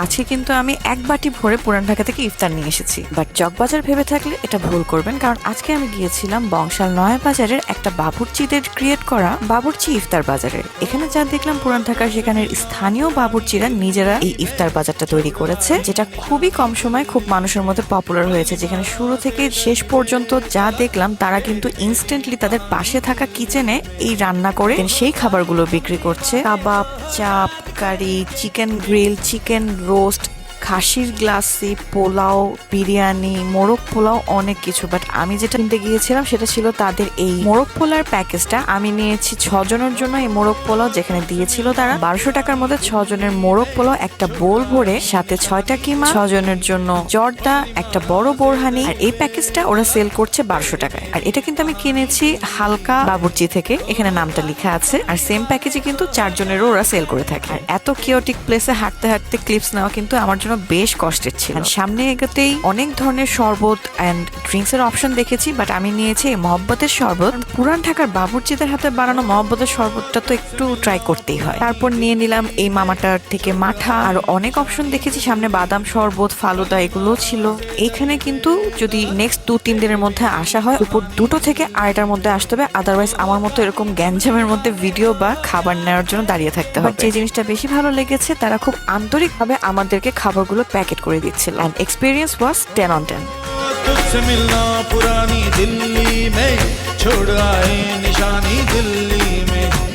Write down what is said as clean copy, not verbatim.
আজকে কিন্তু আমি এক বাটি ভরে পুরান ঢাকা থেকে ইফতার নিয়ে এসেছি, বাট চকবাজার ভেবে থাকলে এটা ভুল করবেন, কারণ আজকে আমি গিয়েছিলাম বংশাল নয়া বাজারের একটা বাবুর্চিদের ক্রিয়েট করা বাবুর্চি ইফতার বাজারে। এখানে যা দেখলাম পুরান ঢাকার সেখানের স্থানীয় বাবুর্চিরা নিজেরা এই ইফতার বাজারটা তৈরি করেছে, যেটা খুবই কম সময় খুব মানুষের মধ্যে পপুলার হয়েছে। যেখানে শুরু থেকে শেষ পর্যন্ত যা দেখলাম তারা কিন্তু ইনস্ট্যান্টলি তাদের পাশে থাকা কিচেনে এই রান্না করে সেই খাবারগুলো বিক্রি করছে। কাবাব, চাপ, কারি, চিকেন গ্রিল, চিকেন রোস্ট, খাসির গ্লাসি, পোলাও, বিরিয়ানি, মোরগ পোলাও, অনেক কিছু। বাট আমি যেটা কিনতে গিয়েছিলাম সেটা ছিল তাদের এই মোরগ পোলার প্যাকেজটা। আমি নিয়েছি 6 জনের জন্য এই মোরগ পোলাও, যেখানে দিয়েছিল তারা 1200 টাকার মধ্যে 6 জনের মোরগ পোলাও, একটা বোল ভরে, সাথে 6টা কিমা, 6 জনের জন্য জর্দা, একটা বড় বোরহানি। আর এই প্যাকেজটা ওরা সেল করছে 1200 টাকায়। আর এটা কিন্তু আমি কিনেছি হালকা বাবুর্চি থেকে, এখানে নামটা লেখা আছে। আর সেম প্যাকেজে কিন্তু 4 জনেরও ওরা সেল করে থাকে। আর এত কিওটিক প্লেসে হাঁটতে হাঁটতে ক্লিপস নেওয়া কিন্তু আমার জন্য বেশ কষ্টের ছিল। সামনে এগোতেই অনেক ধরনের শরবত এন্ড ড্রিঙ্কস এর অপশন দেখেছি, বাট আমি নিয়েছি মহব্বতের শরবত। পুরান ঢাকার বাবুর্চিদের হাতে বানানো মহব্বতের শরবতটা তো একটু ট্রাই করতেই হয়। তারপর নিয়ে নিলাম এই মামাটার থেকে মাঠা। আর অনেক অপশন দেখেছি, সামনে বাদাম শরবত, ফালুদা, এগুলো ছিল। এইখানে কিন্তু যদি নেক্সট 2-3 দিনের মধ্যে আসা হয়, উপর 2টো থেকে 2:30টার মধ্যে আসতে হবে, আদারওয়াইজ আমার মতো এরকম গ্যাঞ্জামের মধ্যে ভিডিও বা খাবার নেওয়ার জন্য দাঁড়িয়ে থাকতে হবে। যে জিনিসটা বেশি ভালো লেগেছে, তারা খুব আন্তরিকভাবে আমাদেরকে খাবারগুলো প্যাকেট করে দিচ্ছিল। And experience was 10 on 10। तुझसे मिलना पुरानी दिल्ली में छोड़ आए निशानी दिल्ली में।